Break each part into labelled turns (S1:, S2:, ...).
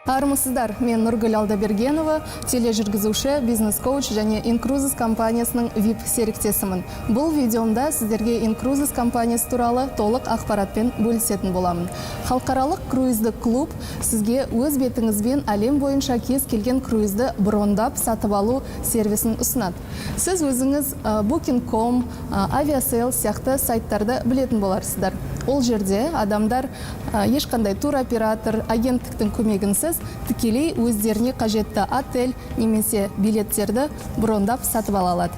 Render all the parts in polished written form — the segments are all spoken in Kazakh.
S1: Армысыздар, мен Нұргүл Алдабергенова, тележүргізуші, бизнес-коуч және Incruises компаниясының VIP серіктесімін. Бұл видеомда сіздерге Incruises компаниясы туралы толық ақпаратпен бөлісетін боламын. Халықаралық круиздік клуб сізге өз бетіңізбен әлем бойынша кез келген круизді брондап сатып алу сервисін ұсынады. Сіз өзіңіз Booking.com, Aviasales сияқты сайттарды білетін боларсыздар. Ол жерде адамдар ешқандай туроператор, агенттіктің көмегінсіз тікелей өздеріне қажетті отель немесе билеттерді брондап сатып ала алады.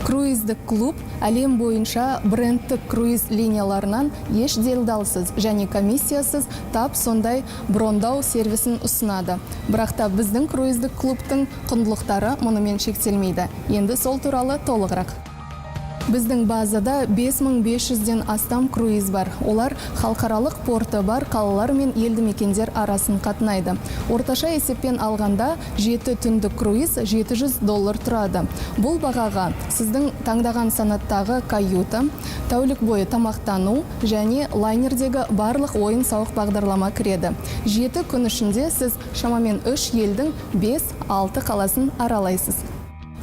S1: Круиздік клуб әлем бойынша брендтік круиз линияларынан еш делдалсыз және комиссиясыз тап сондай брондау сервисін ұсынады. Бірақ та біздің круиздік клубтың құндылықтары мұнымен шектелмейді. Енді сол туралы толығырақ. Біздің базада 5500-ден астам круиз бар. Олар халықаралық порты бар қалалар мен елді мекендер арасын қатынайды. Орташа есеппен алғанда 7 түндік круиз $700 тұрады. Бұл бағаға сіздің таңдаған санаттағы каюта, тәулік бойы тамақтану және лайнердегі барлық ойын-сауық бағдарлама кіреді. 7 күн ішінде сіз шамамен 3 елдің 5-6 қаласын аралайсыз.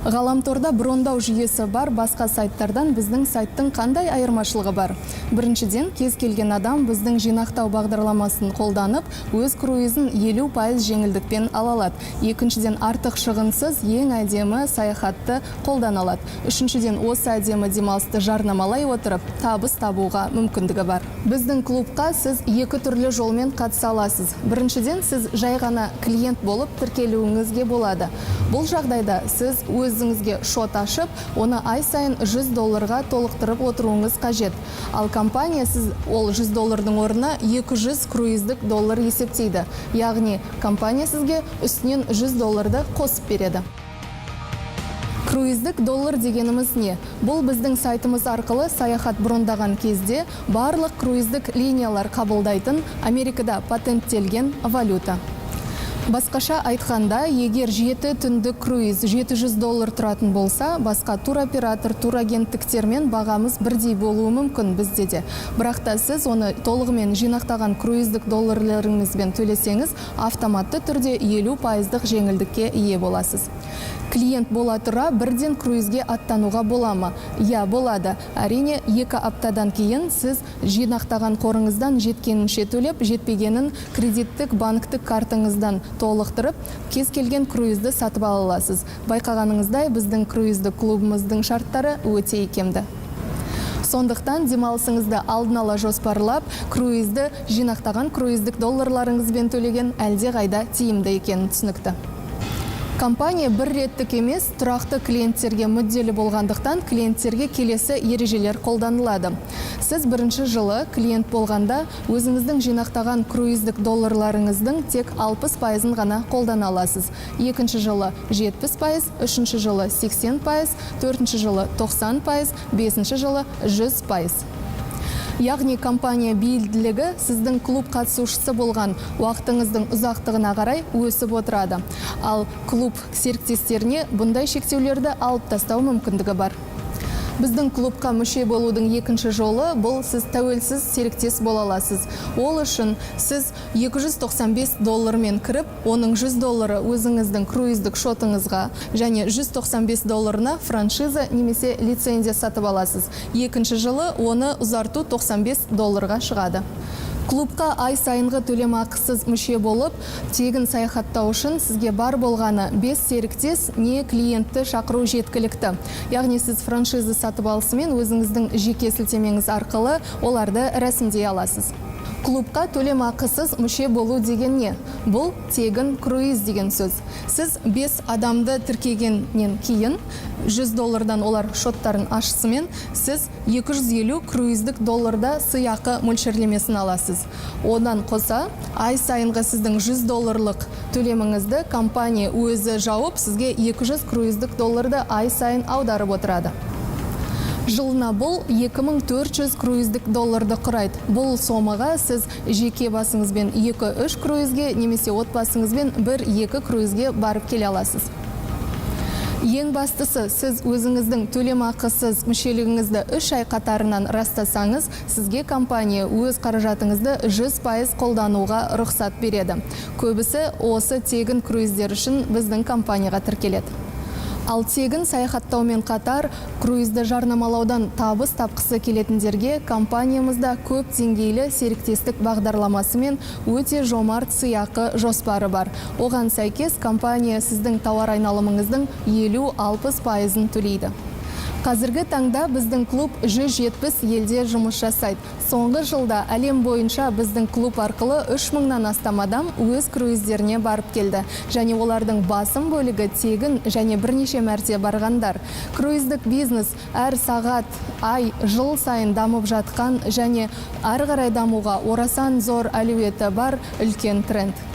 S1: Ғаламторда брондау жүйесі бар басқа сайттардан біздің сайттың қандай айырмашылығы бар? Біріншіден, кез келген адам біздің жинақтау бағдарламасын қолданып, өз круизін 50% жеңілдікпен ала алады. Екіншіден, артық шығынсыз ең әдемі саяхатты қолдана алады. Үшіншіден, осы әдемі демалысты жарнамалай отырып, табыс табуға мүмкіндігі бар. Біздің клубқа сіз екі түрлі жолмен қатыса аласыз. Біріншіден, сіз жай ғана клиент болып тіркелуіңізге болады. Бұл жағдайда сіз өзіңізге шот ашып, оны ай сайын $100 толықтырып отыруыңыз қажет. Ал компания сіз ол $100 орнына 200 круиздік доллар есептейді. Яғни компания сізге үстінен $100 қосып береді. Круиздік доллар дегеніміз не? Бұл біздің сайтымыз арқылы саяхат брондаған кезде барлық круиздік линиялар қабылдайтын Америкада патенттелген валюта. Басқаша айтқанда, егер 7 түндік круиз $700 тұратын болса, басқа туроператор, турагенттіктермен бағамыз бірдей болуы мүмкін бізде де. Бірақ та сіз оны толығымен жинақтаған круиздік долларларыңызбен төлесеңіз, автоматты түрде 50% жеңілдікке ие боласыз. Клиент бола тұра бірден круизге аттануға бола ма? Я, болады. Әрине, 2 аптадан кейін сіз жинақтаған қорыңыздан жеткенінше төлеп, жетпегенін кредиттік банктік картыңыздан толықтырып, кез келген круизді сатып ала аласыз. Байқағаныңыздай, біздің круиздік клубымыздың шарттары өте икемді. Сондықтан демалысыңызды алдын ала жоспарлап, круизді жинақтаған круиздік долларларыңызбен төлеген әлде қайда тиімді екенін түсінікті. Компания бір реттік емес, тұрақты клиенттерге мүдделі болғандықтан клиенттерге келесі ережелер қолданылады. Сіз бірінші жылы клиент болғанда өзіңіздің жинақтаған круиздік долларларыңыздың тек 60%-ын ғана қолдана аласыз. Екінші жылы 70%, үшінші жылы 80%, төртінші жылы 90%, бесінші жылы 100%. Яғни компания бейілділігі сіздің клуб қатысушысы болған уақытыңыздың ұзақтығына қарай өсіп отырады. Ал клуб серіктестеріне бұндай шектеулерді алып тастау мүмкіндігі бар. Біздің клубқа мүше болудың екінші жолы бұл сіз тәуелсіз серіктес бола аласыз. Ол үшін сіз $295 мен кіріп, оның $100 өзіңіздің круиздік шотыңызға және $195 франшиза немесе лицензия сатып аласыз. Екінші жылы оны ұзарту $95 шығады. Клубқа ай сайынғы төлем ақысыз мүше болып, тегін саяхаттау үшін сізге бар болғаны 5 серіктес не клиентті шақыру жеткілікті. Яғни сіз франшиза сатып алысымен өзіңіздің жеке сілтемеңіз арқылы оларды рәсімдей аласыз. Клубқа төлем ақысыз мүше болу деген не? Бұл тегін круиз деген сөз. Сіз 5 адамды тіркегеннен кейін $100 олар шоттарын ашысымен, сіз 250 круиздік долларда сыйақы мөлшерлемесін аласыз. Одан қоса, ай сайынғы сіздің $100 төлеміңізді компания өзі жауып, сізге 200 круиздік долларды ай сайын аударып отырады. Жылына бұл 2400 круиздік долларды құрайды. Бұл сомаға сіз жеке басыңызбен 2-3 круизге немесе отбасыңызбен 1-2 круизге барып келе аласыз. Ең бастысы, сіз өзіңіздің төлемақысыз мүшелігіңізді 3 ай қатарынан растасаңыз, сізге компания өз қаражатыңызды 100% қолдануға рұқсат береді. Көбісі осы тегін круиздер үшін біздің компанияға тіркеледі. Ал тегін саяхаттаумен қатар, круизді жарнамалаудан табыс тапқысы келетіндерге компаниямызда көп деңгейлі серіктестік бағдарламасы мен өте жомарт сыйақы жоспары бар. Оған сәйкес компания сіздің тауар айналымыңыздың 50-60%-ын төлейді. Қазіргі таңда біздің клуб 170 елде жұмыс жасайды. Соңғы жылда әлем бойынша біздің клуб арқылы 3000-нан астам адам өз круиздеріне барып келді. Және олардың басым бөлігі тегін және бірнеше мәрте барғандар. Круиздік бизнес әр сағат, ай, жыл сайын дамып жатқан және ары қарай дамуға орасан зор әлеуеті бар үлкен тренд.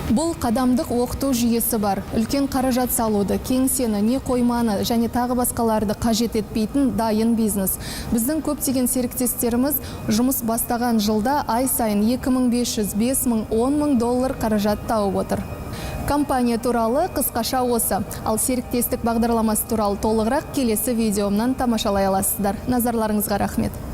S1: Бұл қадамдық оқыту жүйесі бар. Үлкен қаражат салуды, кеңсені, не қойманы және тағы басқаларды қажет етпейтін дайын бизнес. Біздің көптеген серіктестеріміз жұмыс бастаған жылда ай сайын 2500, 5000, 10 000 доллар қаражат тауып отыр. Компания туралы қысқаша осы. Ал серіктестік бағдарламасы туралы толығырақ келесі видеомнан тамашалай аласыздар. Назарларыңызға рахмет.